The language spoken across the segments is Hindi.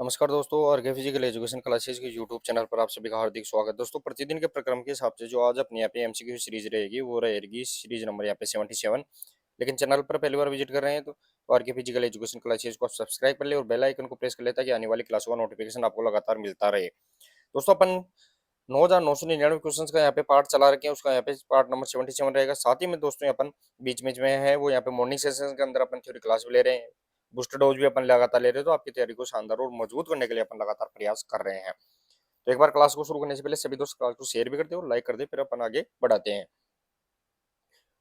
नमस्कार दोस्तों और के फिजिकल एजुकेशन क्लासेस के यूट्यूब चैनल पर आप सभी का हार्दिक स्वागत। दोस्तों प्रतिदिन के प्रक्रम के हिसाब से जो आज अपनी यहाँ पे एमसीक्यू सीरीज रहेगी वो रहेगी सीरीज नंबर यहाँ पे 77। लेकिन चैनल पर पहली बार विजिट कर रहे हैं तो आर के फिजिकल एजुकेशन क्लासेस को सब्सक्राइब कर ले और बेल आइकन को प्रेस कर ले ताकि आने वाली क्लासों का नोटिफिकेशन आपको लगातार मिलता रहे। दोस्तों अपन 9,999 क्वेश्चन का यहाँ पे पार्ट चला रखे हैं, उसका यहाँ पे पार्ट नंबर 77 रहेगा। साथ ही में दोस्तों यहाँ अपन बीच बीच में है वो यहाँ पे मॉर्निंग सेशन के अंदर अपन थ्योरी क्लास भी ले रहे हैं, बूस्टर डोज भी अपन लगातार ले रहे हैं। तो आपकी तैयारी को शानदार और मजबूत करने के लिए अपन लगातार प्रयास कर रहे हैं। तो एक बार क्लास को शुरू करने से पहले सभी दोस्त क्लास को शेयर भी कर दे और लाइक कर दे, फिर अपन आगे बढ़ाते हैं।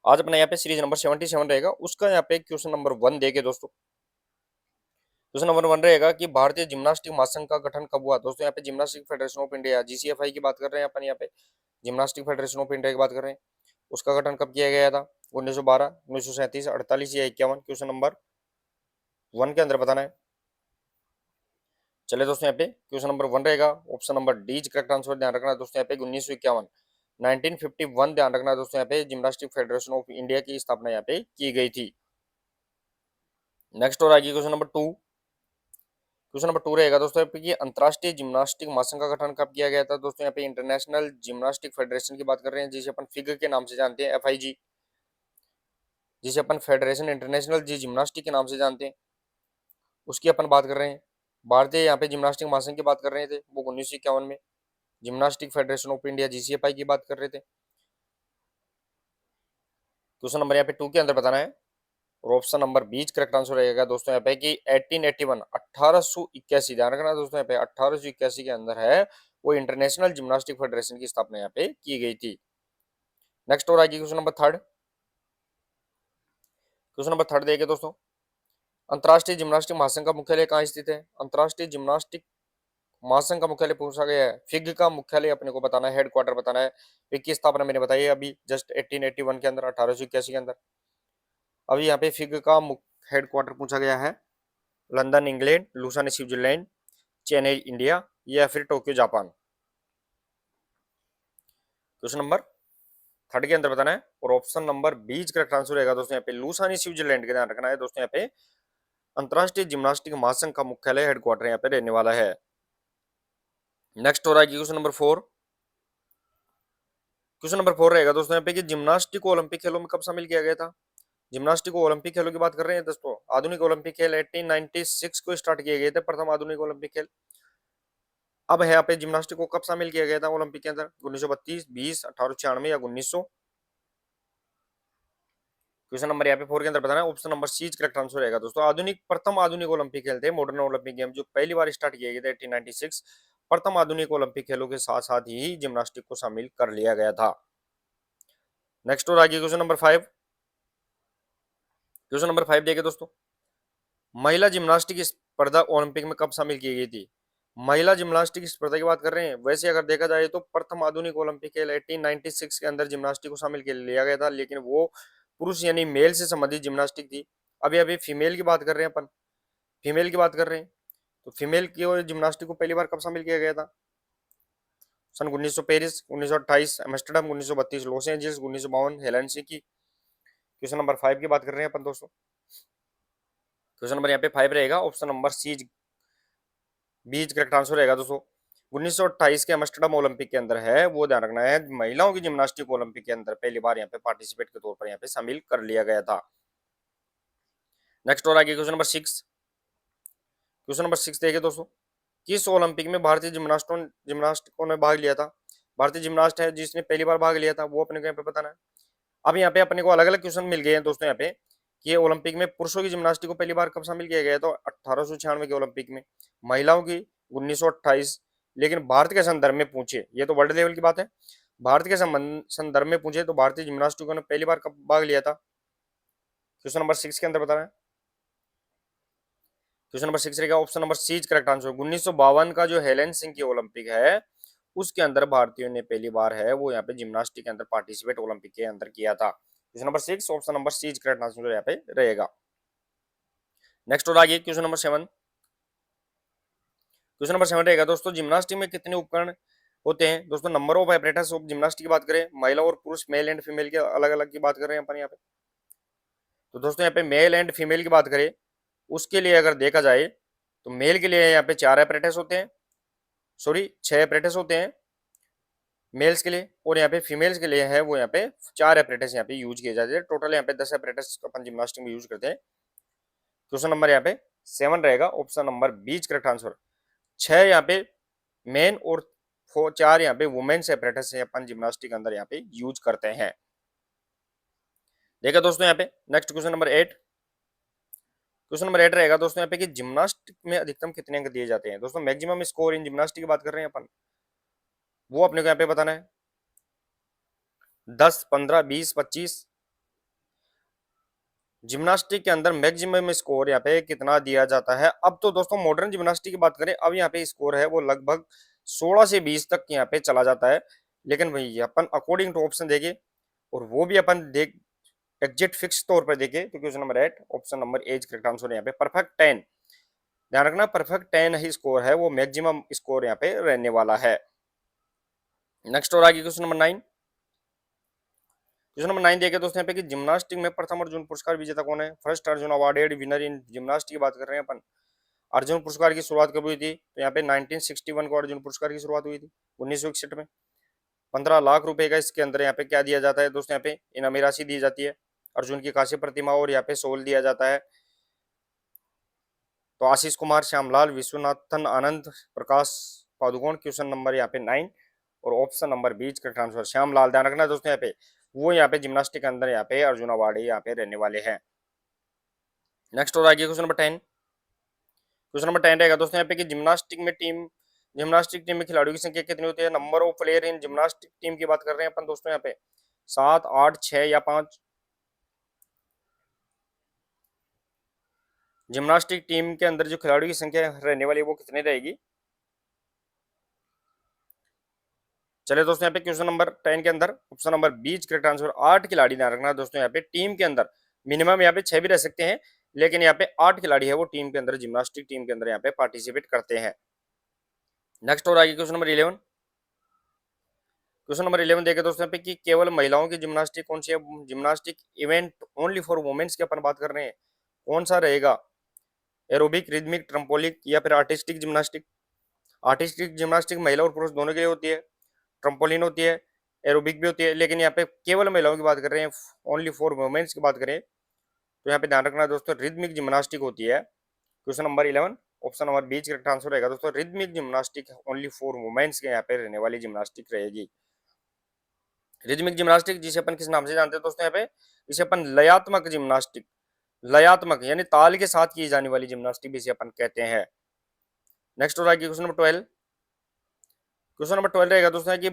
आज अपना यहाँ पे सीरीज नंबर 77 रहेगा, उसका यहाँ पे क्वेश्चन नंबर 1 देखे दोस्तों। क्वेश्चन नंबर 1 रहेगा कि भारतीय जिम्नास्टिक महासंघ का गठन कब हुआ। दोस्तों यहाँ पे जिम्नास्टिक फेडरेशन ऑफ इंडिया जीसीएफआई की बात कर रहे हैं अपन, यहाँ पे जिम्नास्टिक फेडरेशन ऑफ इंडिया की बात कर रहे हैं। उसका गठन कब किया गया था? 1912, 1937, 48 या 51। क्वेश्चन नंबर 1 के अंदर बताना है। चले दोस्तों, यहाँ पे क्वेश्चन नंबर 1 रहेगा, option number D correct answer ध्यान रखना है दोस्तों। यहाँ पे 1951 1951 ध्यान रखना है दोस्तों। यहाँ पे जिम्नास्टिक फेडरेशन ऑफ इंडिया की स्थापना यहाँ पे की गई थी। नेक्स्ट और आगे क्वेश्चन नंबर 2। क्वेश्चन नंबर 2 रहेगा दोस्तों यहाँ पे कि अंतरराष्ट्रीय जिम्नास्टिक महासंघ का गठन कब किया गया था। दोस्तों यहाँ पे इंटरनेशनल जिम्नास्टिक फेडरेशन की बात कर रहे हैं, जिसे अपन फिग के नाम से जानते हैं, एफआईजी, जिसे अपन फेडरेशन इंटरनेशनल जी जिम्नास्टिक के नाम से जानते हैं, उसकी अपन बात कर रहे हैं। भारतीय यहाँ पे जिम्नास्टिक महासंघ की बात कर रहे थे वो 1951 में। जिम्नास्टिक फेडरेशन ऑफ इंडिया जीसीएफआई की बात कर रहे थे। क्वेश्चन नंबर यहाँ पे 2 के अंदर बताना है और ऑप्शन नंबर बीच करेक्ट आंसर रहेगा दोस्तों यहाँ पे कि 1881 1881 ध्यान रखना दोस्तों, यहाँ पे 1881 के अंदर है वो इंटरनेशनल जिम्नास्टिक फेडरेशन की स्थापना यहाँ पे की गई थी। नेक्स्ट और आगे क्वेश्चन नंबर 3। क्वेश्चन नंबर 3 देखिए दोस्तों, अंतरराष्ट्रीय जिम्नास्टिक महासंघ का मुख्यालय कहाँ स्थित है। अंतरराष्ट्रीय जिम्नास्टिक महासंघ का मुख्यालय पूछा गया है, फिग का मुख्यालय अपने को बताना है, हेडक्वार्टर बताना है। फिग की स्थापना मैंने बताई है अभी जस्ट 1881 के अंदर, 1881 के अंदर। अभी यहाँ पे फिग का हेडक्वार्टर पूछा गया है, London England, Lausanne Switzerland, Chennai India या फिर टोक्यो जापान। क्वेश्चन नंबर 3 के अंदर बताना है और ऑप्शन नंबर बीच करेक्ट आंसर रहेगा दोस्तों यहाँ पे लुसानी स्विट्जरलैंड के ध्यान रखना है दोस्तों। यहाँ पे अंतरराष्ट्रीय जिम्नास्टिक महासंघ का मुख्यालय हेडक्वार्टर यहाँ पे रहने वाला है। नेक्स्ट हो रहा है क्वेश्चन नंबर 4। क्वेश्चन नंबर 4 रहेगा दोस्तों यहाँ पे कि जिम्नास्टिक को ओलंपिक खेलों में कब शामिल किया गया था। जिम्नास्टिक को ओलंपिक खेलों की बात कर रहे हैं दोस्तों। आधुनिक ओलंपिक खेल 1896 को स्टार्ट किए गए थे, प्रथम आधुनिक ओलंपिक खेल। अब है यहाँ पे जिम्नास्टिक को कब शामिल किया गया था ओलंपिक के अंदर, 1932, 20, 1896 या 1900। क्वेश्चन नंबर यहाँ पे 4 के अंदर बताना है, option number C correct answer रहेगा दोस्तों। आधुनिक प्रथम आधुनिक ओलंपिक खेल थे मॉडर्न ओलंपिक गेम, जो पहली बार स्टार्ट किए गए थे 1896। प्रथम आधुनिक ओलंपिक खेलों के साथ साथ ही जिम्नास्टिक को शामिल कर लिया गया था। नेक्स्ट और आगे क्वेश्चन नंबर 5। क्वेश्चन नंबर 5 देखिए दोस्तों, महिला जिम्नास्टिक स्पर्धा ओलंपिक में कब शामिल की गई थी। महिला जिम्नास्टिक स्पर्धा की बात कर रहे हैं। वैसे अगर देखा जाए तो प्रथम आधुनिक ओलंपिक खेल 1896 के अंदर जिम्नास्टिक को शामिल कर लिया गया था, लेकिन वो पुरुष यानी मेल से संबंधित जिम्नास्टिक थी। अभी अभी फीमेल की बात कर रहे हैं अपन, फीमेल की बात कर रहे हैं। तो फीमेल की और जिम्नास्टिक को पहली बार कब शामिल किया गया था? सन 1900 Paris, 1928 Amsterdam, 1932 Los Angeles, 1952 Helsinki. Question number 5 की बात कर रहे हैं अपन दोस्तों। क्वेश्चन नंबर यहाँ पे 5 रहेगा, ऑप्शन नंबर सी बीच करेक्ट आंसर रहेगा दोस्तों। 1928 के एम्स्टर्डम ओलंपिक के अंदर है वो ध्यान रखना है, महिलाओं की जिम्नास्टिक ओलंपिक के अंदर पहली बार यहाँ पे पार्टिसिपेट के तौर पर यहाँ पे शामिल कर लिया गया था। नेक्स्ट और आगे क्वेश्चन नंबर 6। क्वेश्चन नंबर 6 देखिए दोस्तों, किस ओलंपिक में भारतीय जिम्नास्टिकों ने भाग लिया था। भारतीय जिम्नास्ट है जिसने पहली बार भाग लिया था, वो अपने को यहाँ पे बताना है। अब यहाँ पे अपने को अलग अलग क्वेश्चन मिल गए हैं दोस्तों यहाँ पे कि ओलंपिक में पुरुषों की जिम्नास्टिक को पहली बार कब शामिल किया गया, तो 1896 के ओलंपिक में। महिलाओं की 1928। लेकिन भारत के संदर्भ में पूछे, ये तो वर्ल्ड लेवल की बात है, भारत के संदर्भ में पूछे तो भारतीय जिम्नास्टिकों ने पहली बार कब भाग लिया था। क्वेश्चन नंबर 6 के अंदर बताना है। क्वेश्चन नंबर 6 रहेगा, option number C correct answer. 1952 का जो हेलेन सिंह की ओलंपिक है उसके अंदर भारतीयों ने पहली बार है वो यहाँ पे जिम्नास्टिक के अंदर पार्टिसिपेट ओलंपिक के अंदर किया था। Question number 6 option number C correct answer यहाँ पे रहेगा। नेक्स्ट और आगे क्वेश्चन नंबर 7। क्वेश्चन नंबर 7 रहेगा दोस्तों, जिम्नास्टिक में कितने उपकरण होते हैं। दोस्तों number of operators of gymnastic की बात करें, महिला और पुरुष मेल एंड फीमेल के अलग अलग की बात कर रहे हैं अपन यहाँ पे। तो दोस्तों यहाँ पे मेल एंड फीमेल की बात करें उसके लिए अगर देखा जाए तो मेल के लिए यहाँ पे 4 एपरेटस होते हैं, सॉरी 6 एपरेटस होते हैं मेल्स के लिए, और यहाँ पे फीमेल्स के लिए है वो यहाँ पे 4 एपरेटस यहाँ पे यूज किए जाते हैं। टोटल यहाँ पे 10 एपरेटस अपन जिम्नास्टिक में यूज करते हैं। क्वेश्चन नंबर यहाँ पे 7 रहेगा, option number B correct answer. 6 यहाँ पे मेन और 4 यहाँ पे वुमेन्स एपरेटस है अपन जिम्नास्टिक के अंदर यहाँ पे यूज करते हैं। देखा दोस्तों यहाँ पे next question number 8। Question number 8 रहेगा दोस्तों यहाँ पे कि जिम्नास्टिक में अधिकतम कितने अंक दिए जाते हैं। दोस्तों मैक्सिमम स्कोर इन जिम्नास्टिक की बात कर रहे हैं अपन, वो अपने को यहाँ पे बताना है। 10, 15, 20, 25 जिम्नास्टिक के अंदर मैक्सिमम स्कोर यहाँ पे कितना दिया जाता है। अब तो दोस्तों मॉडर्न जिम्नास्टिक की बात करें, अब यहाँ पे स्कोर है वो लगभग 16 से 20 तक यहाँ पे चला जाता है। लेकिन भाई अपन अकॉर्डिंग टू ऑप्शन देखे, और वो भी अपन देख एग्जैक्ट फिक्स तौर पर देखे, तो question number 8 option number A correct answer है यहाँ पे परफेक्ट 10। ध्यान रखना परफेक्ट 10 ही स्कोर है वो मैक्सिमम स्कोर यहाँ पे रहने वाला है। नेक्स्ट और आगे क्वेश्चन नंबर 9। क्वेश्चन नंबर 9 देखे दोस्तों यहाँ पे कि जिम्नास्टिक में प्रथम अर्जुन पुरस्कार विजेता कौन है। First Arjun awarded winner in gymnastic की बात कर रहे हैं अपन। अर्जुन पुरस्कार की शुरुआत कब हुई थी, तो यहाँ पे 1961 को अर्जुन पुरस्कार की शुरुआत हुई थी, 1961 में। 15 लाख रुपए का इसके अंदर यहाँ पे क्या दिया जाता है दोस्तों, यहाँ पे इनामी राशि दी जाती है, अर्जुन की कांस्य प्रतिमा और यहाँ पे सोल दिया जाता है। तो आशीष कुमार, श्यामलाल, विश्वनाथन आनंद, प्रकाश पादुकोण, क्वेश्चन नंबर यहाँ पे 9 और ऑप्शन नंबर बीच का ट्रांसफर श्यामलाल। ध्यान रखना दोस्तों यहाँ पे वो यहाँ पे जिम्नास्टिक के अंदर यहाँ पे अर्जुन अवार्ड यहाँ पे रहने वाले हैं। नेक्स्ट और आगे क्वेश्चन नंबर 10। क्वेश्चन नंबर 10 रहेगा दोस्तों यहाँ पे कि जिम्नास्टिक टीम में खिलाड़ियों की संख्या कितनी होती है। Number of player in gymnastic team की बात कर रहे हैं अपन दोस्तों यहाँ पे 7, 8, 6 या 5। जिम्नास्टिक टीम के अंदर जो खिलाड़ियों की संख्या रहने वाली है वो कितनी रहेगी। चले दोस्तों यहाँ पे क्वेश्चन नंबर 10 के अंदर option number B correct answer 8 खिलाड़ी। ध्यान रखना दोस्तों यहाँ पे टीम के अंदर मिनिमम यहाँ पे 6 भी रह सकते हैं, लेकिन यहाँ पे 8 खिलाड़ी है वो टीम के अंदर जिम्नास्टिक टीम के अंदर यहाँ पे पार्टिसिपेट करते हैं। नेक्स्ट और आगे क्वेश्चन नंबर 11। क्वेश्चन नंबर 11 देखे दोस्तों यहाँ पे कि केवल महिलाओं की जिम्नास्टिक कौन सी है। Gymnastic event only for women's की अपन बात कर रहे हैं, कौन सा रहेगा। एरोबिक, रिदमिक, ट्रम्पोलिक या फिर आर्टिस्टिक जिम्नास्टिक। आर्टिस्टिक जिम्नास्टिक महिला और पुरुष दोनों के लिए होती है, ट्रम्पोलिन होती है, एरोबिक भी होती है, लेकिन यहाँ पे केवल महिलाओं की बात कर रहे हैं, ओनली फॉर वुमेन्स की बात करें तो यहाँ पे ध्यान रखना दोस्तों रिदमिक जिम्नास्टिक होती है। Question number 11 option number B correct answer रहेगा दोस्तों rhythmic gymnastic only for women's के यहाँ पे रहने वाली जिम्नास्टिक रहेगी। रिदमिक जिम्नास्टिक जिसे अपन किस नाम से जानते हैं दोस्तों यहाँ पे, इसे अपन लयात्मक जिम्नास्टिक, लयात्मक यानी ताल के साथ की जाने वाली जिम्नास्टिक भी इसे अपन कहते हैं। नेक्स्ट और आगे क्वेश्चन नंबर 12। क्वेश्चन नंबर 12 रहेगा दोस्तों कि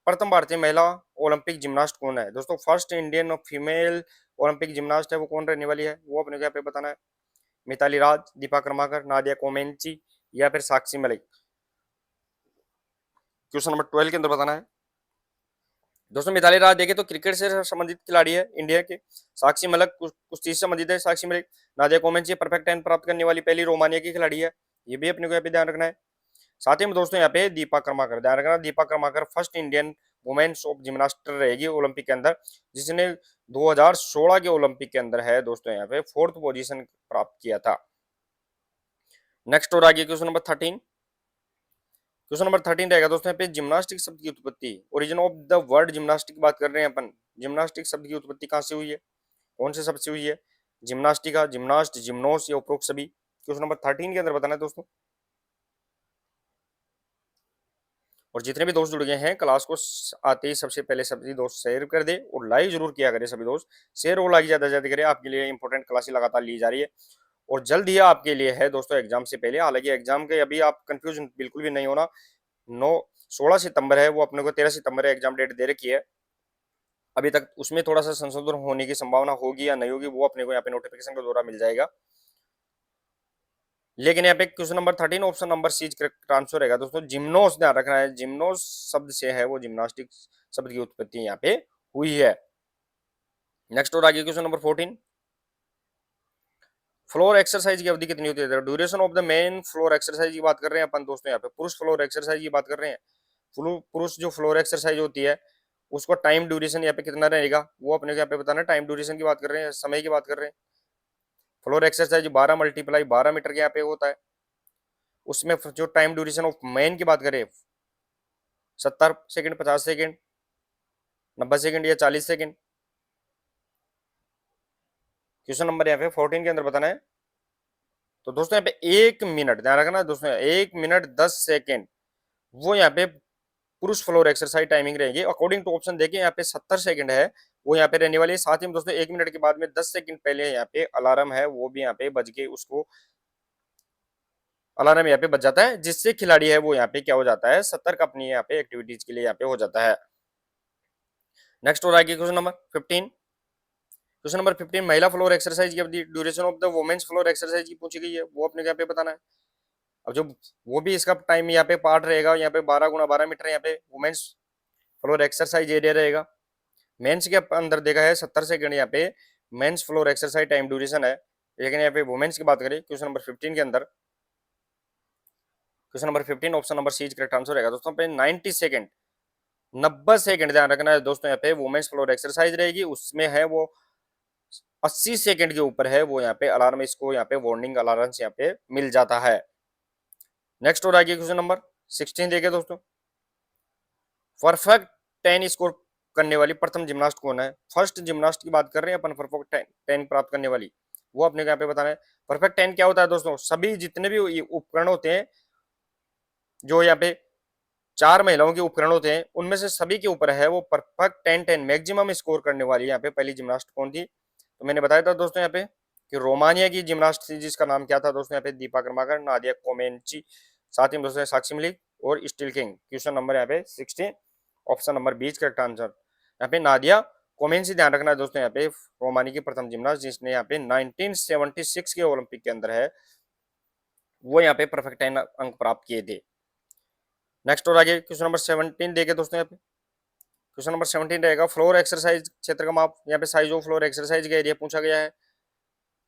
प्रथम भारतीय महिला ओलंपिक जिम्नास्ट कौन है। दोस्तों first Indian female Olympic gymnast है वो कौन रहने वाली है, वो अपने को यहाँ पे बताना है। मिताली राज, दीपा कर्माकर, नादिया कोमेंची या फिर साक्षी मलिक। क्वेश्चन नंबर 12 के अंदर बताना है। दोस्तों मिताली राज देखे तो क्रिकेट से संबंधित खिलाड़ी है इंडिया के। साक्षी मलिक कुश्ती से संबंधित है साक्षी मलिक। नादिया कोमेंची परफेक्ट 10 प्राप्त करने वाली पहली रोमानिया की खिलाड़ी है, ये भी अपने को यहाँ पे ध्यान रखना है। साथ ही में दोस्तों यहाँ पे दीपा कर्माकर, ध्यान रखना Dipa Karmakar first Indian women's of gymnast रहेगी ओलंपिक के अंदर, जिसने 2016 के ओलंपिक के अंदर है दोस्तों यहाँ पे 4th पोजीशन प्राप्त किया था। नेक्स्ट और आगे क्वेश्चन नंबर 13। क्वेश्चन नंबर 13 रहेगा दोस्तों यहाँ पे जिम्नास्टिक शब्द की उत्पत्ति, origin of the word gymnastic की बात कर रहे हैं अपन। जिम्नास्टिक शब्द की उत्पत्ति कहाँ से हुई है, कौन से शब्द से हुई है। जिम्नास्टिका, जिम्नास्ट, जिम्नोस या उपरोक्त सभी। क्वेश्चन नंबर 13 के अंदर बताना है दोस्तों। और जितने भी दोस्त जुड़ गए हैं क्लास को आते ही सबसे पहले सभी दोस्त शेयर कर दे और लाइक जरूर किया करें सभी दोस्त। शेयर और लाइक ज्यादा ज्यादा करें, आपके लिए इंपॉर्टेंट क्लासेस लगातार ली जा रही है और जल्द ही आपके लिए है दोस्तों एग्जाम से पहले। हालांकि एग्जाम के अभी आप कंफ्यूज बिल्कुल भी नहीं होना। 16 सितंबर है वो अपने को 13 सितंबर एग्जाम डेट दे रखी है। अभी तक उसमें थोड़ा सा संशोधन होने की संभावना होगी या नहीं होगी वो अपने को यहाँ पे नोटिफिकेशन के द्वारा मिल जाएगा। लेकिन यहाँ पे question number 13 option number C transfer रहेगा दोस्तों। जिम्नोस ध्यान रखना है, जिम्नोस शब्द से है वो जिम्नास्टिक शब्द की उत्पत्ति यहाँ पे हुई है। नेक्स्ट और आगे क्वेश्चन नंबर 14। फ्लोर एक्सरसाइज की अवधि कितनी होती है। Duration of the main floor exercise की बात कर रहे हैं अपन दोस्तों यहाँ पे पुरुष फ्लोर एक्सरसाइज की बात कर रहे हैं। पुरुष जो फ्लोर एक्सरसाइज होती है उसको टाइम ड्यूरेशन यहाँ पे कितना रहेगा वो अपने को यहाँ पे बताना है। टाइम ड्यूरेशन की बात कर रहे हैं, समय की बात कर रहे हैं। फ्लोर एक्सरसाइज 12 × 12 मीटर के यहाँ पे होता है। उसमें जो टाइम ड्यूरेशन ऑफ मेन की बात करें 70 सेकंड, 50 सेकंड, 90 सेकंड या 40 सेकंड। क्वेश्चन नंबर यहाँ पे 14 के अंदर बताना है। तो दोस्तों यहाँ पे 1 मिनट, ध्यान रखना दोस्तों, 1 मिनट 10 सेकंड वो यहाँ पे पुरुष फ्लोर एक्सरसाइज टाइमिंग रहेगी। अकॉर्डिंग टू ऑप्शन देखिए यहाँ पे 70 सेकंड है वो यहाँ पे रहने वाली है। साथ ही में दोस्तों 1 मिनट के बाद में 10 सेकंड पहले यहाँ पे अलार्म है वो भी यहाँ पे बज के उसको अलार्म यहाँ पे बज जाता है, जिससे खिलाड़ी है वो यहाँ पे क्या हो जाता है, सतर्क अपनी यहाँ पे एक्टिविटीज के लिए यहाँ पे हो जाता है। नेक्स्ट और आगे क्वेश्चन नंबर 15। क्वेश्चन नंबर 15 महिला फ्लोर एक्सरसाइज की अवधि, duration of the women's floor exercise की पूछी गई है, वो अपने यहाँ पे बताना है। अब जो वो भी इसका टाइम यहाँ पे पार्ट रहेगा, यहाँ पे 12 × 12 मीटर यहाँ पे वुमेन्स फ्लोर एक्सरसाइज एरिया रहेगा। मेंस के अंदर देखा है 70 सेकंड यहाँ पे men's floor exercise time duration है। लेकिन यहाँ पे वुमेन्स की बात करें क्वेश्चन नंबर 15 के अंदर, question number 15 option number C correct answer रहेगा दोस्तों पे 90 सेकंड, 90 सेकंड ध्यान रखना है दोस्तों, यहाँ पे वुमेन्स फ्लोर एक्सरसाइज रहेगी। उसमें है वो 80 सेकंड के ऊपर है वो यहाँ पे अलार्म, इसको यहाँ पे वार्निंग अलार्म यहाँ पे मिल जाता है। नेक्स्ट और आगे क्वेश्चन नंबर 16 देखिए दोस्तों, परफेक्ट 10 स्कोर करने वाली प्रथम जिम्नास्ट कौन है। फर्स्ट जिम्नास्ट की बात कर रहे हैं अपन, परफेक्ट 10 प्राप्त करने वाली, वो अपने यहाँ पे बताना है। परफेक्ट 10 क्या होता है दोस्तों, सभी जितने भी उपकरण होते हैं, जो यहाँ पे 4 महिलाओं के उपकरण होते हैं, उनमें से सभी के ऊपर है वो परफेक्ट 10 मैक्सिमम स्कोर करने वाली यहाँ पे पहली जिम्नास्ट कौन थी। तो मैंने बताया था दोस्तों यहाँ पे कि रोमानिया की जिम्नास्ट थी, जिसका नाम क्या था दोस्तों यहाँ पे, दीपा कर्माकर, नादिया कोमेंची, साथ ही दोस्तों साक्षी मलिक और स्टील किंग। क्वेश्चन नंबर यहाँ पे 16 ऑप्शन नंबर 20 करेक्ट आंसर। यहाँ पे नादिया कोमेंची ध्यान रखना है दोस्तों, यहाँ पे रोमानिया की प्रथम जिम्नास्ट जिसने यहाँ पे 1976 के ओलंपिक के अंदर है वो यहाँ पे परफेक्ट 10 अंक प्राप्त किए थे। नेक्स्ट और आगे क्वेश्चन नंबर 17 देखे दोस्तों, यहाँ पे क्वेश्चन नंबर 17 रहेगा फ्लोर एक्सरसाइज क्षेत्र का माप, यहाँ पे साइज ऑफ फ्लोर एक्सरसाइज का एरिया पूछा गया है,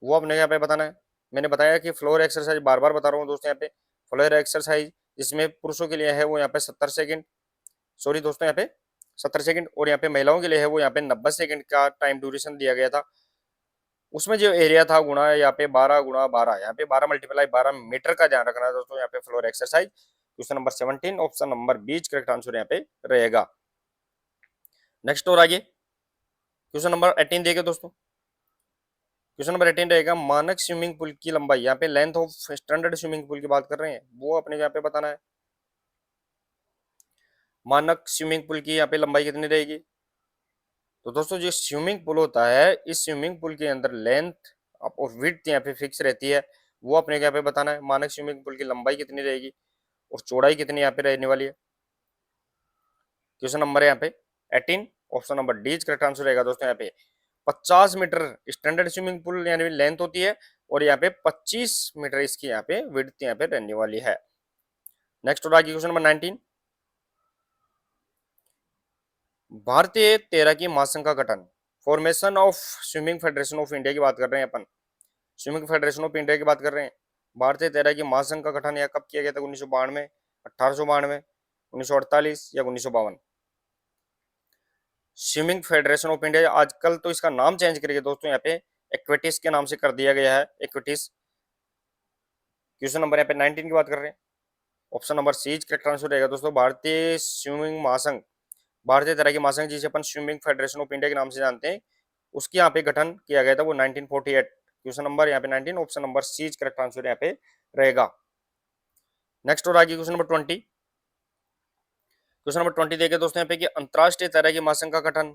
वो अपने यहाँ पे बताना है। मैंने बताया कि फ्लोर एक्सरसाइज बार बार बता रहा हूँ दोस्तों, यहाँ पे फ्लोर एक्सरसाइज जिसमें पुरुषों के लिए है वो यहाँ पे 70 सेकंड, सॉरी दोस्तों यहाँ पे 70 सेकंड, और यहाँ पे महिलाओं के लिए है वो यहाँ पे 90 सेकंड का टाइम ड्यूरेशन दिया गया था। उसमें जो एरिया था गुणा यहाँ पे 12 × 12, यहाँ पे 12 × 12 मीटर का ध्यान रखना है दोस्तों यहाँ पे floor exercise. Question number 17 option number 20 correct answer यहाँ पे रहेगा। नेक्स्ट और आगे क्वेश्चन नंबर 18 देखिए दोस्तों, क्वेश्चन नंबर 18 रहेगा मानक स्विमिंग पूल की लंबाई, यहाँ पे length of standard swimming pool की बात कर रहे हैं, वो अपने यहाँ पे बताना है। मानक स्विमिंग पूल की यहाँ पे लंबाई कितनी रहेगी। तो दोस्तों जो स्विमिंग पूल होता है, इस स्विमिंग पूल के अंदर लेंथ और विड्थ यहाँ पे फिक्स रहती है, वो अपने यहाँ पे बताना है। मानक स्विमिंग पूल की लंबाई कितनी रहेगी और चौड़ाई कितनी यहाँ पे रहने वाली है। क्वेश्चन नंबर है यहाँ पे 18 option number D correct answer रहेगा दोस्तों। यहाँ पे 50 मीटर स्टैंडर्ड स्विमिंग पूल यानी लेंथ होती है और यहाँ पे 25 मीटर इसकी यहाँ पे विड्थ यहाँ पे रहने वाली है। नेक्स्ट और आगे क्वेश्चन नंबर 19, भारतीय तैराकी महासंघ का गठन, formation of swimming federation of India की बात कर रहे हैं अपन, स्विमिंग फेडरेशन ऑफ इंडिया की बात कर रहे हैं। भारतीय तैराकी महासंघ का गठन यह कब किया गया था, 1992, 1892, 1948 या 1952। स्विमिंग फेडरेशन ऑफ इंडिया, आजकल तो इसका नाम चेंज करके दोस्तों यहाँ पे इक्विटिस के नाम से कर दिया गया है, इक्विटिस। क्वेश्चन नंबर यहाँ पे 19 की बात कर रहे हैं, option number C correct answer रहेगा दोस्तों। भारतीय स्विमिंग महासंघ, भारतीय तैराकी महासंघ जिसे अपन स्विमिंग फेडरेशन ऑफ इंडिया के नाम से जानते हैं, उसके यहाँ पे गठन किया गया था वो 1948। क्वेश्चन नंबर यहाँ पे 19 option number C correct answer यहाँ पे रहेगा। नेक्स्ट और आगे क्वेश्चन नंबर 20, क्वेश्चन नंबर 20 देखे दोस्तों यहाँ पे कि अंतरराष्ट्रीय तैराकी महासंघ का गठन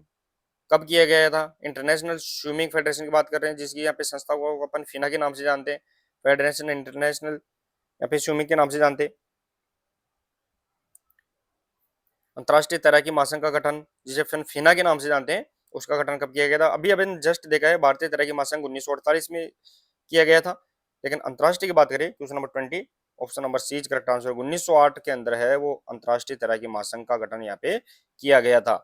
कब किया गया था। इंटरनेशनल स्विमिंग फेडरेशन की बात कर रहे हैं, जिसकी यहाँ पे संस्था को अपन फिना के नाम से जानते हैं, फेडरेशन इंटरनेशनल यहाँ पे स्विमिंग के नाम से जानते हैं। अंतरराष्ट्रीय तैराकी महासंघ का गठन जिसे फिना के नाम से जानते हैं, उसका गठन कब किया गया था। अभी अभी जस्ट देखा है, भारतीय तैराकी महासंघ 1948 में किया गया था, लेकिन अंतरराष्ट्रीय की बात करें question number 20 option number C correct answer 1908 के अंदर है वो अंतरराष्ट्रीय तैराकी महासंघ का गठन यहाँ पे किया गया था।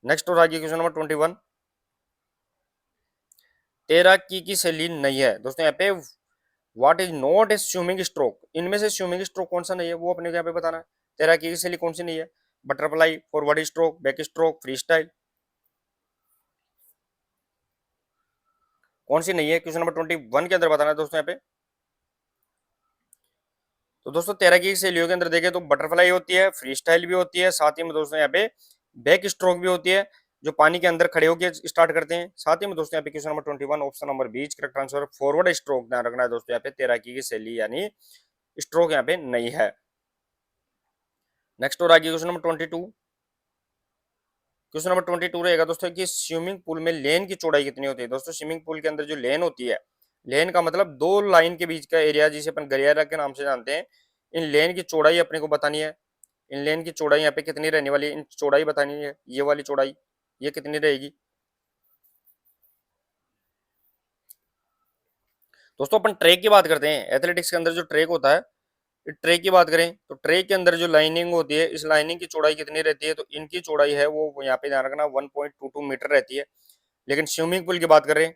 नेक्स्ट और आगे क्वेश्चन नंबर 21, तैराकी की शैली नहीं है दोस्तों यहाँ पे, what is not a swimming stroke, इनमें से स्विमिंग स्ट्रोक कौन सा नहीं है, वो अपने यहाँ पे बताना है। तैराकी की शैली कौन सी नहीं है, butterfly, forward stroke, back stroke, free style, कौन सी नहीं है। क्वेश्चन नंबर 21 के अंदर बताना है दोस्तों यहाँ पे। तो दोस्तों तैराकी की शैलियों के अंदर देखें तो बटरफ्लाई होती है, फ्री स्टाइल भी होती है, साथ ही में दोस्तों यहाँ पे बैक स्ट्रोक भी होती है, जो पानी के अंदर खड़े होकर स्टार्ट करते हैं। साथ ही में दोस्तों यहाँ पे question number 21 option number B correct answer forward stroke ध्यान रखना है दोस्तों, यहाँ पे तैराकी की शैली यानी स्ट्रोक यहाँ पे नहीं है। नेक्स्ट और आगे क्वेश्चन नंबर 22। क्वेश्चन नंबर 22 रहेगा दोस्तों कि स्विमिंग पूल में लेन की चौड़ाई कितनी होती है। दोस्तों स्विमिंग पूल के अंदर जो लेन होती है, लेन का मतलब दो लाइन के बीच का एरिया जिसे अपन गलियारा के नाम से जानते हैं, इन लेन की चौड़ाई अपने को बतानी है। इन लेन की चौड़ाई यहाँ पे कितनी रहने वाली है, इन चौड़ाई बतानी है। ये वाली चौड़ाई ये कितनी रहेगी दोस्तों। अपन ट्रैक की बात करते हैं, एथलेटिक्स के अंदर जो ट्रैक होता है, ट्रे की बात करें तो ट्रे के अंदर जो लाइनिंग होती है, इस लाइनिंग की चौड़ाई कितनी रहती है, तो इनकी चौड़ाई है वो यहाँ पे ध्यान रखना 1.22 मीटर रहती है। लेकिन स्विमिंग पूल की बात करें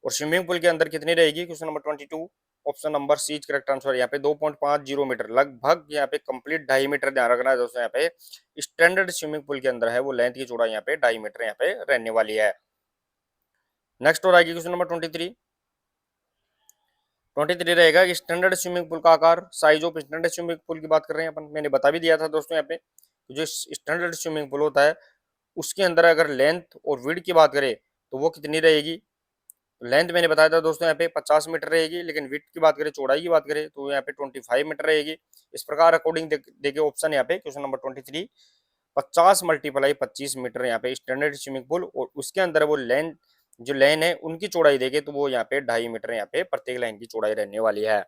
और स्विमिंग पूल के अंदर कितनी रहेगी, question number 22 option number C correct answer, यहाँ पे 2.50 मीटर, लगभग यहाँ पे कंप्लीट 2.5 मीटर ध्यान रखना है दोस्तों। यहाँ पे स्टैंडर्ड स्विमिंग पूल के अंदर है वो लेंथ की चौड़ाई यहाँ पे 2.5 मीटर यहाँ पे रहने वाली है। नेक्स्ट और आगे क्वेश्चन नंबर 23 रहेगा कि स्टैंडर्ड स्विमिंग पूल का आकार, size of standard swimming pool की बात कर रहे हैं अपन, मैंने बता भी दिया था दोस्तों यहाँ पे। जो स्टैंडर्ड स्विमिंग पूल होता है उसके अंदर अगर लेंथ और विड्थ की बात करें तो वो कितनी रहेगी। लेंथ मैंने बताया था दोस्तों यहाँ पे 50 मीटर रहेगी, लेकिन विड्थ की बात करें, चौड़ाई की बात करें तो यहाँ पे 25 मीटर रहेगी। इस प्रकार अकॉर्डिंग देखिए ऑप्शन यहाँ पे क्वेश्चन नंबर 23 50 मल्टीप्लाई 25 मीटर यहाँ पे स्टैंडर्ड स्विमिंग पूल, और उसके अंदर वो लेंथ जो लेन है उनकी चौड़ाई देखे तो वो यहाँ पे 2.5 मीटर यहाँ पे प्रत्येक लाइन की चौड़ाई रहने वाली है।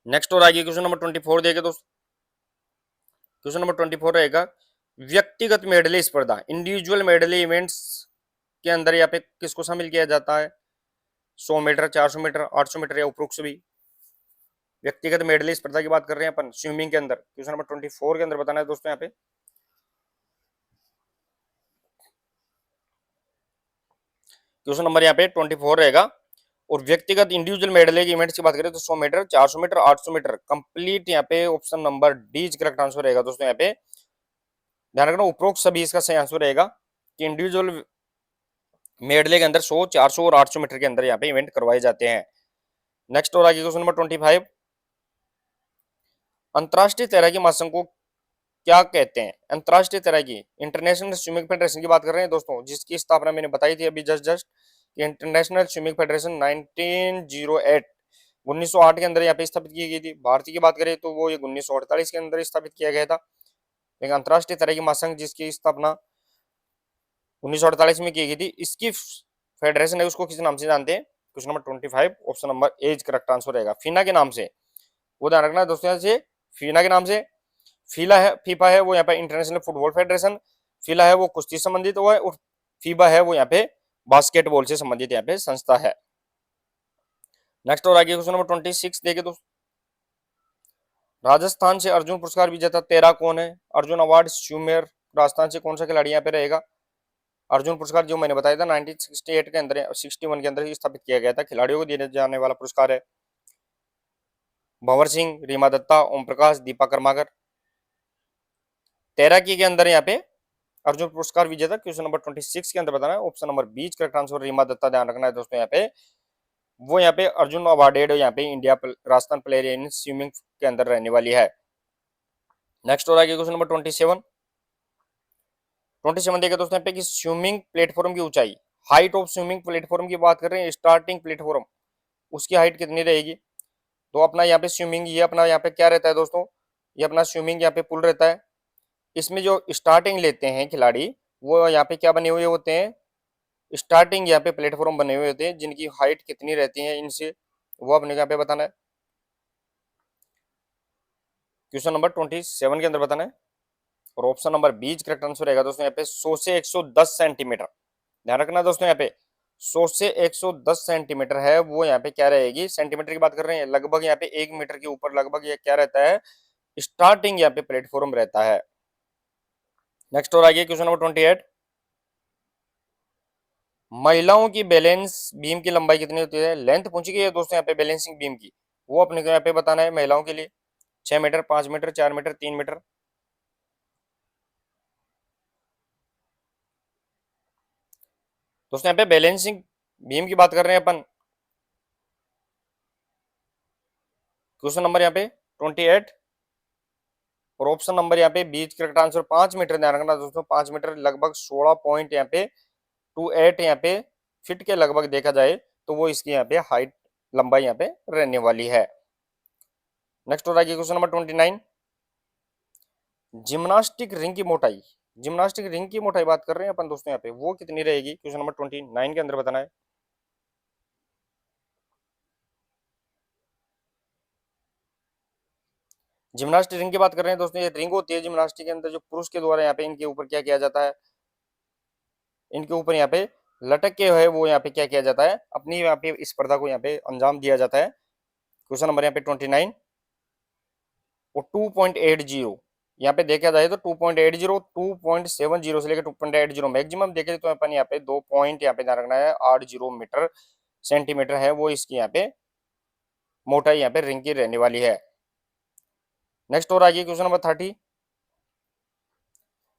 नेक्स्ट और आगे क्वेश्चन नंबर 24 देखे दोस्तों। क्वेश्चन नंबर 24 रहेगा व्यक्तिगत मेडले स्पर्धा, इंडिविजुअल मेडले इवेंट्स के अंदर यहाँ पे किसको शामिल किया जाता है। 100 मीटर, 400 मीटर, 800 मीटर या उपरोक्त सभी। व्यक्तिगत मेडले स्पर्धा की बात कर रहे हैं अपन स्विमिंग के अंदर, क्वेश्चन नंबर 24 के अंदर बताना है दोस्तों। यहाँ पे क्वेश्चन नंबर यहाँ पे 24 रहेगा, और व्यक्तिगत इंडिविजुअल मेडल की इवेंट्स की बात करें तो 100 मीटर, 400 मीटर, 800 मीटर कंप्लीट यहाँ पे option number D correct answer रहेगा दोस्तों। यहाँ पे ध्यान रखना उपरोक्त सभी इसका सही आंसर रहेगा कि इंडिविजुअल मेडले के अंदर 100, 400 और 800 मीटर के अंदर यहाँ पे इवेंट करवाए जाते हैं। नेक्स्ट और आगे क्वेश्चन नंबर 25, अंतरराष्ट्रीय तैराकी महासंघ को क्या कहते हैं। अंतरराष्ट्रीय तैराकी इंटरनेशनल स्विमिंग फेडरेशन की बात कर रहे हैं दोस्तों, जिसकी स्थापना मैंने बताई थी अभी जस्ट इंटरनेशनल स्विमिंग फेडरेशन 1908 1908 के अंदर यहाँ पे स्थापित की गई थी। भारतीय की बात करें तो वो ये 1948 के अंदर स्थापित किया गया था। लेकिन अंतरराष्ट्रीय तैराकी महासंघ जिसकी स्थापना 1948 में की गई थी, इसकी फेडरेशन है उसको किस नाम से जानते हैं। Question number 25 option number A correct answer रहेगा, फीना के नाम से। वो ध्यान रखना है दोस्तों, यहाँ से फीना के नाम से। फीला है, फीफा है वो यहाँ पे इंटरनेशनल फुटबॉल फेडरेशन, फीला है वो कुश्ती से संबंधित हुआ है, और फीबा है वो यहाँ पे बास्केटबॉल से संबंधित यहाँ पे संस्था है। नेक्स्ट और आगे क्वेश्चन नंबर 26 देखे दोस्तों। राजस्थान से अर्जुन पुरस्कार विजेता तेरा कौन है। अर्जुन अवार्ड स्विमर राजस्थान से कौन सा खिलाड़ी यहाँ पे रहेगा। अर्जुन पुरस्कार जो मैंने बताया था 1968 के अंदर 61 के अंदर ही स्थापित किया गया था, खिलाड़ियों को दिए जाने वाला पुरस्कार है। भंवर सिंह, रीमा दत्ता, ओम प्रकाश, दीपा कर्माकर। तैराकी के अंदर यहाँ पे अर्जुन पुरस्कार विजेता क्वेश्चन नंबर 26 के अंदर बताना है option number B correct answer Rima Datta, ध्यान रखना है दोस्तों। यहाँ पे वो यहाँ पे अर्जुन अवार्डेड यहाँ पे India Rajasthan player in swimming के अंदर रहने वाली है। नेक्स्ट और आगे क्वेश्चन नंबर 27 देखिए दोस्तों यहाँ पे कि स्विमिंग प्लेटफॉर्म की ऊंचाई, हाइट ऑफ स्विमिंग प्लेटफॉर्म की बात कर रहे हैं, स्टार्टिंग प्लेटफॉर्म उसकी हाइट कितनी रहेगी। तो अपना यहाँ पे स्विमिंग, ये अपना यहाँ पे क्या रहता है दोस्तों, ये अपना स्विमिंग यहाँ पे पुल रहता है। इसमें जो स्टार्टिंग लेते हैं खिलाड़ी वो यहाँ पे क्या बने हुए होते हैं, स्टार्टिंग यहाँ पे प्लेटफॉर्म बने हुए होते हैं, जिनकी हाइट कितनी रहती है इनसे वो अपने यहाँ पे बताना है। क्वेश्चन नंबर 27 के अंदर बताना है, और option number B correct answer रहेगा दोस्तों। यहाँ पे 100 से 110 सेंटीमीटर, ध्यान रखना दोस्तों। यहाँ पे 100 से 110 सेंटीमीटर है वो यहाँ पे क्या रहेगी, सेंटीमीटर की बात कर रहे हैं, लगभग यहाँ पे 1 मीटर के ऊपर लगभग ये क्या रहता है, स्टार्टिंग यहाँ पे प्लेटफॉर्म रहता है। नेक्स्ट और आगे क्वेश्चन नंबर 28, महिलाओं की बैलेंस बीम की लंबाई कितनी होती है। लेंथ पूछी गई है दोस्तों यहाँ पे बैलेंसिंग बीम की, वो अपने को यहाँ पे बताना है महिलाओं के लिए। 6 मीटर, 5 मीटर, 4 मीटर, 3 मीटर। दोस्तों यहाँ पे बैलेंसिंग बीम की बात कर रहे हैं अपन। क्वेश्चन नंबर यहाँ पे 28 और ऑप्शन नंबर यहाँ पे बीच करेक्ट आंसर 5 मीटर। ध्यान रखना दोस्तों, 5 मीटर लगभग 16 पॉइंट यहाँ पे 28 यहाँ पे फिट के लगभग देखा जाए तो वो इसकी यहाँ पे हाइट लंबाई यहाँ पे रहने वाली है। नेक्स्ट हो रहा है क्वेश्चन नंबर 29, जिम्नास्टिक रिंग की मोटाई। जिम्नास्टिक रिंग की मोटाई बात कर रहे हैं अपन दोस्तों, यहाँ पे वो कितनी रहेगी क्वेश्चन नंबर 29 के अंदर बताना है। जिम्नास्टिक रिंग की बात कर रहे हैं दोस्तों, ये रिंग होती है जिम्नास्टिक के अंदर जो पुरुष के द्वारा यहाँ पे इनके ऊपर क्या किया जाता है, इनके ऊपर यहाँ पे लटक के है वो यहाँ पे क्या किया जाता है, अपनी यहाँ पे स्पर्धा को यहाँ पे अंजाम दिया जाता है। क्वेश्चन नंबर यहाँ पे 29 और 2.80 यहाँ पे देखा जाए तो 2.80 2.70 से लेकर 2.80 मैक्सिमम देखे तो अपन यहाँ पे 2 पॉइंट यहाँ पे ध्यान रखना है 80 मीटर सेंटीमीटर है वो इसकी यहाँ पे मोटाई यहाँ पे रिंग की रहने वाली है। नेक्स्ट और आगे क्वेश्चन नंबर 30,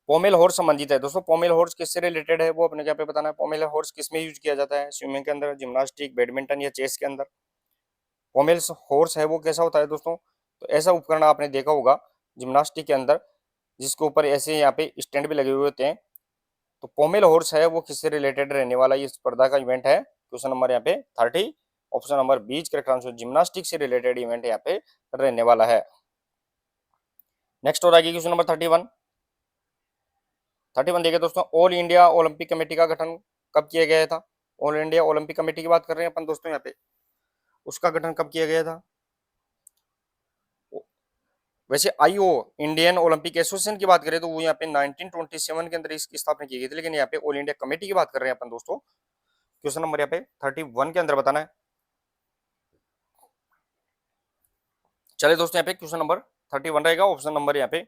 पोमेल हॉर्स संबंधित है दोस्तों। पोमेल हॉर्स किससे रिलेटेड है वो अपने यहाँ पे बताना है। पोमेल हॉर्स किस में यूज किया जाता है, स्विमिंग के अंदर, जिम्नास्टिक, बैडमिंटन या चेस के अंदर। पोमेल हॉर्स है वो कैसा होता है दोस्तों, तो ऐसा उपकरण आपने देखा होगा जिम्नास्टिक के अंदर जिसके ऊपर ऐसे यहाँ पे स्टैंड भी लगे हुए होते हैं। तो पोमेल हॉर्स है वो किससे रिलेटेड रहने वाला ये स्पर्धा का इवेंट है। क्वेश्चन नंबर यहाँ पे 30 ऑप्शन नंबर बीच करेक्ट आंसर, जिम्नास्टिक से रिलेटेड इवेंट यहाँ पे रहने वाला है। नेक्स्ट और आगे क्वेश्चन नंबर 31 देखिए दोस्तों, ऑल इंडिया ओलंपिक कमेटी का गठन कब किया गया था। ऑल इंडिया ओलंपिक कमेटी की बात कर रहे हैं अपन दोस्तों यहाँ पे, उसका गठन कब किया गया था। वैसे आईओ इंडियन ओलंपिक एसोसिएशन की बात करें तो वो यहाँ पे 1927 के अंदर इसकी स्थापना की गई थी, लेकिन यहाँ पे ऑल इंडिया कमेटी की बात कर रहे हैं अपन दोस्तों। क्वेश्चन नंबर यहाँ पे 31 के अंदर बताना है। चले दोस्तों यहाँ पे क्वेश्चन नंबर 31 रहेगा, ऑप्शन नंबर यहाँ पे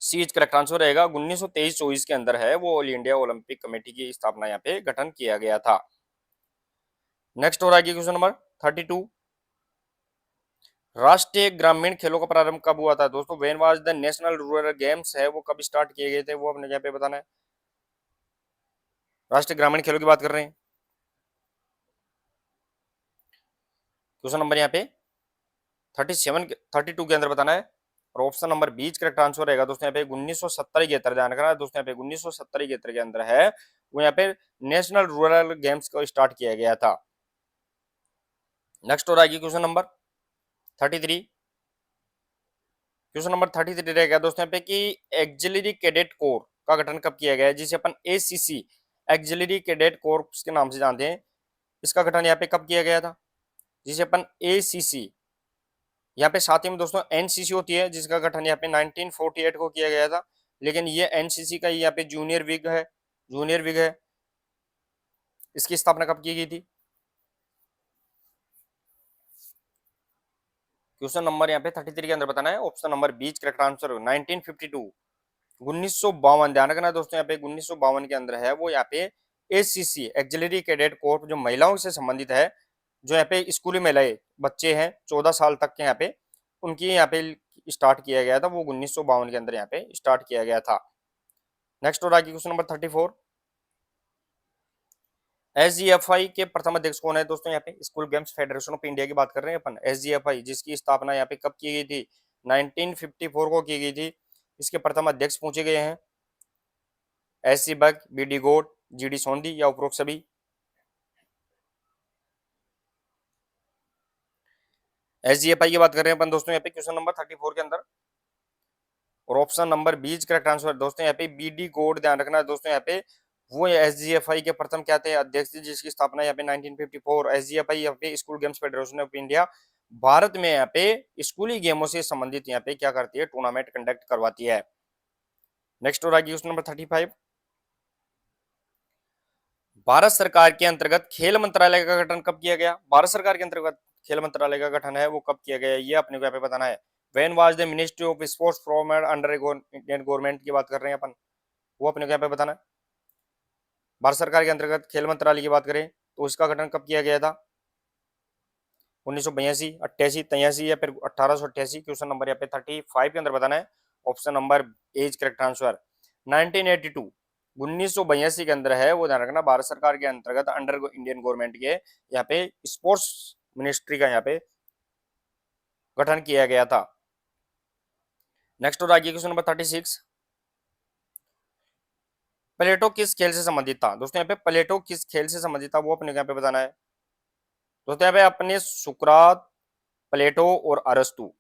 सी इज करेक्ट आंसर रहेगा। 1923-24 के अंदर है वो ऑल इंडिया ओलंपिक कमेटी की स्थापना यहाँ पे गठन किया गया था। नेक्स्ट हो रहा है क्वेश्चन नंबर 32, राष्ट्रीय ग्रामीण खेलों का प्रारंभ कब हुआ था दोस्तों। When was the national rural games है वो कब स्टार्ट किए गए थे वो अपने यहाँ पे बताना है। राष्ट्रीय ग्रामीण खेलों की बात कर रहे हैं। क्वेश्चन नंबर यहाँ पे 32 के अंदर बताना है और ऑप्शन नंबर बीच करेक्ट आंसर रहेगा दोस्तों यहाँ पे 1970 ध्यान रखना है दोस्तों, यहाँ पे 1970 के अंदर है वो यहाँ पे नेशनल रूरल गेम्स को स्टार्ट किया गया था। नेक्स्ट हो रहा है क्वेश्चन नंबर 33, क्वेश्चन नंबर 33 रहेगा दोस्तों यहाँ पे कि एक्सिलरी कैडेट कोर का गठन कब किया गया है, जिसे अपन एसीसी एक्सिलरी कैडेट कोर्प्स के नाम से जानते हैं। इसका गठन यहाँ पे कब किया गया था, जिसे अपन एसीसी, यहाँ पे साथ ही में दोस्तों एनसीसी होती है जिसका गठन यहाँ पे 1948 को किया गया था, लेकिन ये एनसीसी का यहाँ पे जूनियर विग है, जूनियर विग है। इसकी स्थापना कब की गई थी। क्वेश्चन नंबर यहाँ पे 33 के अंदर बताना है, ऑप्शन नंबर बीच करेक्ट आंसर 1952 1952 ध्यान रखना दोस्तों, यहाँ पे 1952 के अंदर है वो यहाँ पे एसीसी एक्सिलरी कैडेट कोर जो महिलाओं से संबंधित है, जो यहाँ पे स्कूली महिलाएं बच्चे हैं 14 साल तक के यहाँ पे उनकी यहाँ पे स्टार्ट किया गया था, वो 1952 के अंदर यहाँ पे स्टार्ट किया गया था। नेक्स्ट और आगे क्वेश्चन नंबर 34, एसजीएफआई के प्रथम अध्यक्ष कौन है दोस्तों। यहाँ पे school games federation of India की बात कर रहे हैं अपन, एसजीएफआई जिसकी स्थापना यहाँ पे कब की गई थी 1954 को की गई थी। इसके प्रथम अध्यक्ष पूछे गए हैं S C Bag, B D गोड, जी डी सोंधी या उपरोक्त सभी। एसजीएफआई की बात कर रहे हैं अपन दोस्तों यहाँ पे क्वेश्चन नंबर 34 के अंदर और ऑप्शन नंबर बीच करेक्ट आंसर दोस्तों यहाँ पे बी डी गोड ध्यान रखना है दोस्तों, यहाँ पे वो एसजीएफआई के प्रथम क्या थे अध्यक्ष जिसकी स्थापना यहाँ पे 1954। एसजीएफआई यहाँ पे school games federation of India Bharat में यहाँ पे स्कूली गेमों से संबंधित यहाँ पे क्या करती है, टूर्नामेंट कंडक्ट करवाती है। नेक्स्ट हो रहा है क्वेश्चन नंबर 35, भारत सरकार के अंतर्गत खेल मंत्रालय का गठन कब किया गया। भारत सरकार के अंतर्गत खेल मंत्रालय का गठन है वो कब किया गया, ये अपने को यहाँ पे बताना है। When was the ministry of sports from under Indian government की बात कर रहे हैं अपन, वो अपने को यहाँ पे बताना है। भारत सरकार के अंतर्गत खेल मंत्रालय की बात करें तो इसका गठन कब किया गया था 1982 88 83 या फिर 1888। क्वेश्चन नंबर यहाँ पे 35 के अंदर बताना है, option number A correct answer 1982 1982 के अंदर है वो ध्यान रखना। भारत सरकार के अंतर्गत अंडर इंडियन गवर्नमेंट के यहाँ पे स्पोर्ट्स मिनिस्ट्री का यहाँ पे गठन किया गया था। नेक्स्ट और आगे क्वेश्चन नंबर 36, प्लेटो किस खेल से संबंधित था? दोस्तों यहाँ पे प्लेटो किस खेल से संबंधित था वो अपने यहाँ पे बताना है। दोस्तों यहाँ पे अपने सुकरात, प्लेटो और अरस्तु,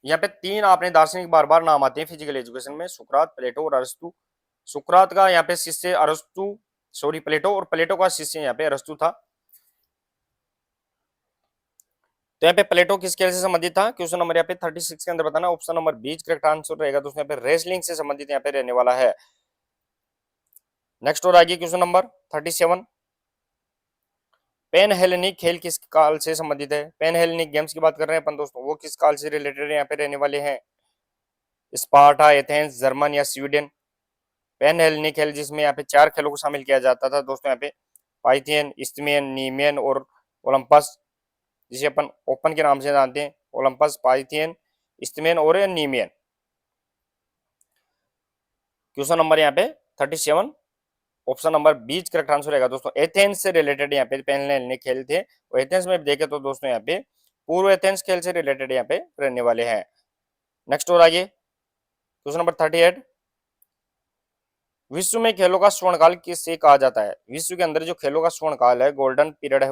यहाँ पे तीन आपने दार्शनिक बार बार नाम आते हैं फिजिकल एजुकेशन में, सुकरात, प्लेटो और अरस्तु। सुकरात का यहाँ पे शिष्य अरस्तु, सॉरी प्लेटो, और प्लेटो का शिष्य यहाँ पे अरस्तु था। तो यहाँ पे प्लेटो किस खेल से संबंधित था? क्वेश्चन नंबर यहाँ पे 36 के अंदर बताना। Option number B correct answer रहेगा। दोस्तों यहाँ पे रेसलिंग से संबंधित यहाँ पे रहने वाला है। नेक्स्ट और आगे क्वेश्चन नंबर 37, पेन हेलेनिक खेल किस काल से संबंधित है? पेन हेलेनिक गेम्स की बात कर रहे हैं अपन दोस्तों, वो किस काल से रिलेटेड यहाँ पे रहने वाले हैं? स्पार्टा, एथेंस, जर्मन या स्वीडन? पेन हेलेनिक खेल जिसमें यहाँ पे चार खेलों को शामिल किया जाता था दोस्तों, यहाँ पे पाइथियन, इस्थमियन, नीमियन और ओलंपस, जिसे अपन ओपन के नाम से जानते हैं। ओलंपस, पाइथियन, इस्थमियन और नीमियन। क्वेश्चन नंबर यहाँ पे 37, option number B correct answer रहेगा दोस्तों। एथेंस से रिलेटेड यहाँ पे पेन हेलेनिक खेल थे, और एथेंस में देखे तो दोस्तों यहाँ पे पूर्व एथेंस खेल से रिलेटेड यहाँ पे रहने वाले हैं। नेक्स्ट और आगे क्वेश्चन नंबर 38, विश्व में खेलों का स्वर्णकाल किससे कहा जाता है? विश्व के अंदर जो खेलों का स्वर्णकाल है, गोल्डन पीरियड है,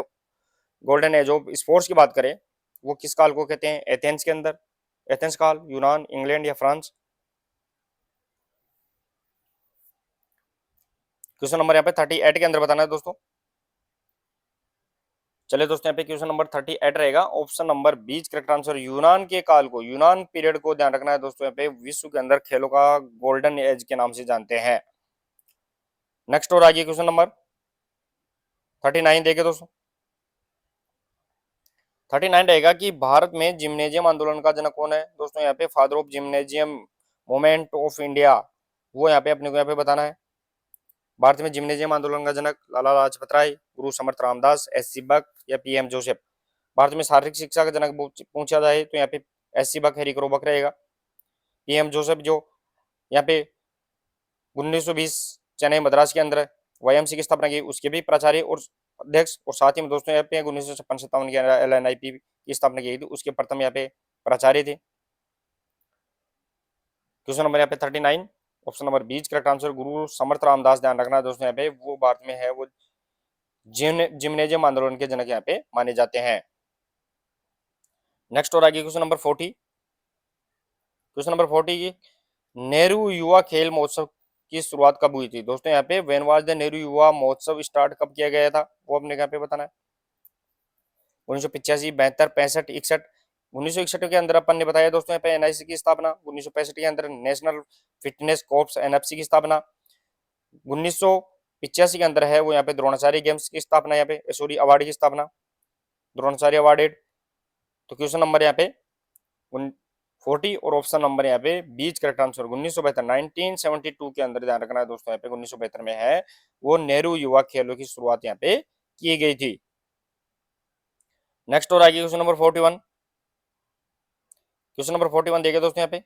गोल्डन एज ऑफ स्पोर्ट्स की बात करें, वो किस काल को कहते हैं? एथेंस के अंदर, एथेंस काल, यूनान, इंग्लैंड या फ्रांस? क्वेश्चन नंबर यहाँ पे 38 के अंदर बताना है दोस्तों। चलिए दोस्तों यहाँ पे क्वेश्चन नंबर 38 रहेगा। Option number B correct answer, यूनान के काल को, यूनान पीरियड को ध्यान रखना है दोस्तों। यहाँ पे विश्व के अंदर खेलों का गोल्डन एज के नाम से जानते हैं। नेक्स्ट और आगे क्वेश्चन नंबर 39 देखे दोस्तों। 39 रहेगा कि भारत में जिम्नेजियम आंदोलन का जनक कौन है? दोस्तों यहाँ पे father of gymnasium movement of India, वो यहाँ पे अपने को यहाँ पे बताना है। भारत में जिम्नेजियम आंदोलन का जनक लाला लाजपत राय, गुरु समर्थ रामदास, एस सी बक या पीएम जोसेफ? भारत में शारीरिक शिक्षा का जनक पूछा जाए तो यहाँ पे एस सी बक, हैरी क्रोबक रहेगा। पीएम जोसेफ जो यहाँ पे 1920 चेन्नई मद्रास के अंदर वाईएमसी की स्थापना की, उसके भी प्राचार्य और अध्यक्ष, और साथ ही में दोस्तों यहाँ पे 1956-57 के एलएनआईपी की स्थापना की थी, उसके प्रथम यहाँ पे प्राचार्य थे। क्वेश्चन नंबर यहाँ पे 39, option number B correct answer, Guru Samarth Ramdas. ध्यान रखना है दोस्तों यहाँ पे वो भारत में है, वो जिम्नेजियम आंदोलन के जनक यहाँ पे माने जाते हैं। नेक्स्ट और आगे क्वेश्चन नंबर 40, क्वेश्चन नंबर 40 की नेहरू युवा खेल महोत्सव की शुरुआत कब हुई थी? दोस्तों यहाँ पे व्हेन वाज द नेहरू युवा महोत्सव स्टार्ट कब किया गया था, वो अपने यहाँ पे बताना है। 1985, 72, 65, 61? 1961 के अंदर अपन ने बताया दोस्तों यहाँ पे एनआईसी की स्थापना, 1965 के अंदर नेशनल फिटनेस कॉर्प्स एनएफसी की स्थापना, 1985 के अंदर है वो यहाँ पे द्रोणाचार्य गेम्स की स्थापना, यहाँ पे सॉरी अवार्ड की स्थापना, द्रोणाचार्य अवार्डेड। तो क्वेश्चन नंबर यहाँ पे 40 और ऑप्शन नंबर यहाँ पे बीच करेक्ट आंसर 1972, 1972 के अंदर ध्यान रखना है दोस्तों यहाँ पे 1972 में है वो नेहरू युवा खेलों की शुरुआत यहाँ पे की गई थी। नेक्स्ट और आगे क्वेश्चन नंबर 41, क्वेश्चन नंबर 41 देखिए दोस्तों यहाँ पे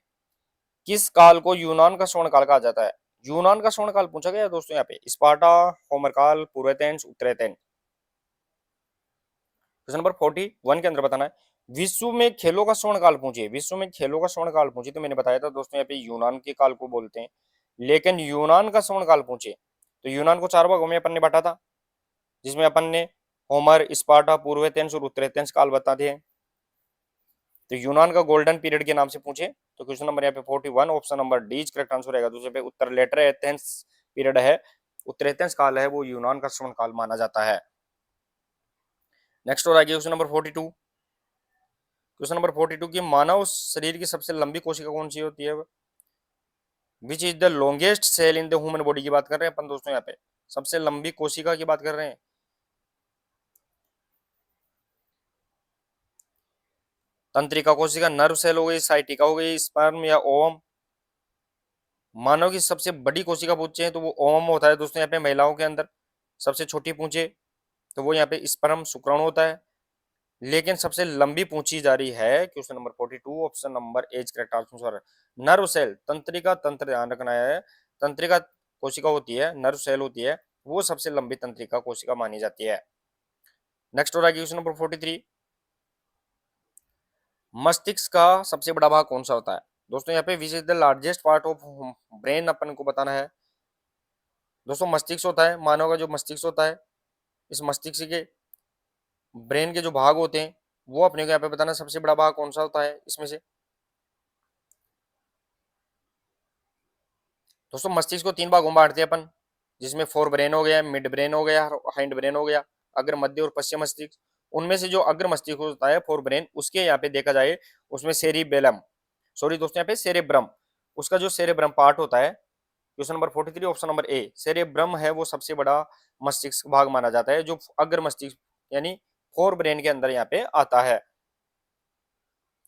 किस काल को यूनान का स्वर्ण काल कहा जाता है? यूनान का स्वर्ण काल पूछा गया दोस्तों यहाँ पे, स्पार्टा, होमर काल, पूर्व एथेंस, उत्तर एथेंस? क्वेश्चन नंबर 41 के अंदर बताना है विश्व में खेलों का स्वर्ण काल पूछिए, विश्व में खेलों का स्वर्ण काल पूछिए, तो मैंने बताया था दोस्तों यहाँ पे यूनान के काल को बोलते हैं, लेकिन यूनान का स्वर्ण काल पूछिए तो यूनान को चार भागों में अपन ने बांटा था, जिसमें अपन ने होमर, स्पार्टा, पूर्व एथेंस और उत्तर एथेंस काल बताते हैं। तो यूनान का गोल्डन पीरियड के नाम से पूछे तो क्वेश्चन नंबर यहाँ पे 41, option number D correct answer रहेगा। दूसरे पे उत्तर लेटर एथेंस पीरियड है, उत्तर एथेंस काल है वो यूनान का स्वर्ण काल माना जाता है। नेक्स्ट और आगे क्वेश्चन नंबर 42, क्वेश्चन नंबर 42 की मानव शरीर की सबसे लंबी कोशिका कौन सी होती है? Which is the longest cell in the human body की बात कर रहे हैं अपन दोस्तों, यहाँ पे सबसे लंबी कोशिका की बात कर रहे हैं। तंत्रिका कोशिका, नर्व सेल हो गई, साइटिका हो गई, स्पर्म या ओवम? मानव की सबसे बड़ी कोशिका पूछे तो वो ओवम होता है दोस्तों यहाँ पे महिलाओं के अंदर। सबसे छोटी पूछे तो वो यहाँ पे स्पर्म, शुक्राणु होता है। लेकिन सबसे लंबी पूछी जा रही है question number 42, option number A correct answer nerve cell, तंत्रिका तंत्र। ध्यान रखना है तंत्रिका कोशिका होती है, नर्व सेल होती है, वो सबसे लंबी तंत्रिका कोशिका मानी जाती है। नेक्स्ट और आगे क्वेश्चन नंबर 43, मस्तिष्क का सबसे बड़ा भाग कौन सा होता है? दोस्तों यहाँ पे which is the largest part of brain अपन को बताना है। दोस्तों मस्तिष्क होता है, मानव का जो मस्तिष्क होता है, इस मस्तिष्क के ब्रेन के जो भाग होते हैं वो अपने को यहाँ पे बताना है सबसे बड़ा भाग कौन सा होता है इसमें से। दोस्तों मस्तिष्क को तीन भागों में बांटते हैं अपन, जिसमें फोर ब्रेन हो गया, मिड ब्रेन हो गया, हाइंड ब्रेन हो गया, अग्र मध्य और पश्चिम मस्तिष्क। उनमें से जो अग्र मस्तिष्क होता है फोर ब्रेन, उसके यहाँ पे देखा जाए उसमें सेरिबेलम, सॉरी दोस्तों यहाँ पे सेरेब्रम, उसका जो सेरेब्रम पार्ट होता है, question number 43 option number A, cerebrum है वो सबसे बड़ा मस्तिष्क भाग माना जाता है, जो अग्र मस्तिष्क यानी फोर ब्रेन के अंदर यहाँ पे आता है।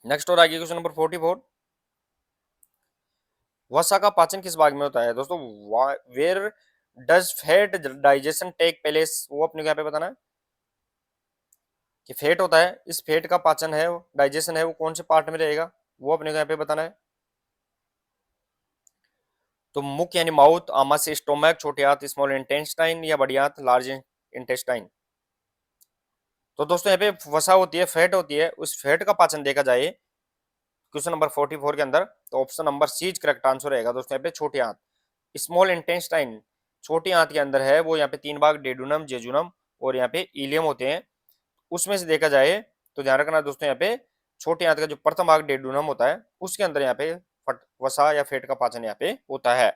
नेक्स्ट और आगे क्वेश्चन नंबर 44, वसा का पाचन किस भाग में होता है? दोस्तों where does fat digestion take place, वो अपने को यहाँ पे बताना है कि फैट होता है, इस फैट का पाचन है, डाइजेशन है वो कौन से पार्ट में रहेगा, वो अपने को यहाँ पे बताना है। तो मुख यानी माउथ, आमाशय स्टोमक, छोटे हाथ स्मॉल इंटेस्टाइन, या बड़ी हाथ लार्ज इंटेस्टाइन। तो दोस्तों यहाँ पे वसा होती है, फैट होती है, उस फैट का पाचन देखा जाए क्वेश्चन नंबर 44 के अंदर, तो option number C is correct answer रहेगा। दोस्तों यहाँ पे छोटे हाथ, स्मॉल इंटेस्टाइन, छोटी आंत के अंदर है वो यहाँ पे तीन भाग, डेडुनम, जेजुनम और यहाँ पे इलियम होते हैं। उसमें से देखा जाए तो ध्यान रखना दोस्तों यहाँ पे छोटी आंत का जो प्रथम भाग डेडुनम होता है, उसके अंदर यहाँ पे वसा या फेट का पाचन यहाँ पे होता है।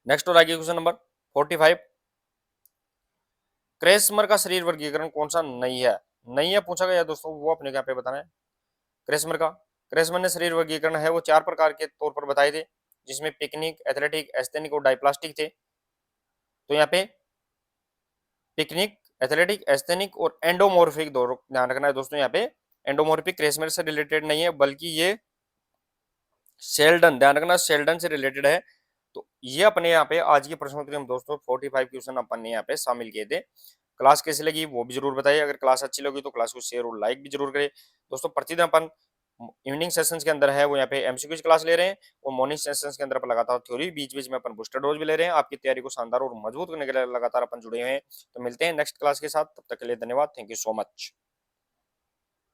नेक्स्ट और आगे क्वेश्चन नंबर 45, क्रेसमर का शरीर वर्गीकरण कौन सा नहीं है? नहीं है पूछा गया दोस्तों, वो अपने यहाँ पे बताना है। क्रेसमर का, क्रेसमर ने शरीर वर्गीकरण है वो चार प्रकार के तौर पर बताए थे, जिसमें पिकनिक, एथलेटिक, एस्थेनिक और डाइप्लास्टिक थे। तो यहाँ पे पिकनिक, एथलेटिक, एस्थेनिक और एंडोमॉर्फिक दो ध्यान रखना है दोस्तों। यहाँ पे एंडोमॉर्फिक क्रेसमर से रिलेटेड नहीं है, बल्कि ये शेल्डन, ध्यान रखना शेल्डन से रिलेटेड है। तो ये अपने यहाँ पे आज की प्रश्नोत्तरी में दोस्तों 45 क्वेश्चन अपन ने यहाँ पे शामिल किए थे। क्लास कैसी लगी वो भी जरूर बताइए, अगर क्लास अच्छी लगी तो क्लास को शेयर और लाइक भी जरूर करें। दोस्तों प्रतिदिन अपन इवनिंग सेशंस के अंदर है वो यहाँ पे एमसीक्यूज क्लास ले रहे हैं, और मॉर्निंग सेशंस के अंदर अपन लगातार थ्योरी, बीच बीच में अपन बूस्टर डोज भी ले रहे हैं। आपकी तैयारी को शानदार और मजबूत करने के लिए लगातार अपन जुड़े हुए हैं। तो मिलते हैं नेक्स्ट क्लास के साथ, तब तक के लिए धन्यवाद, थैंक यू सो मच।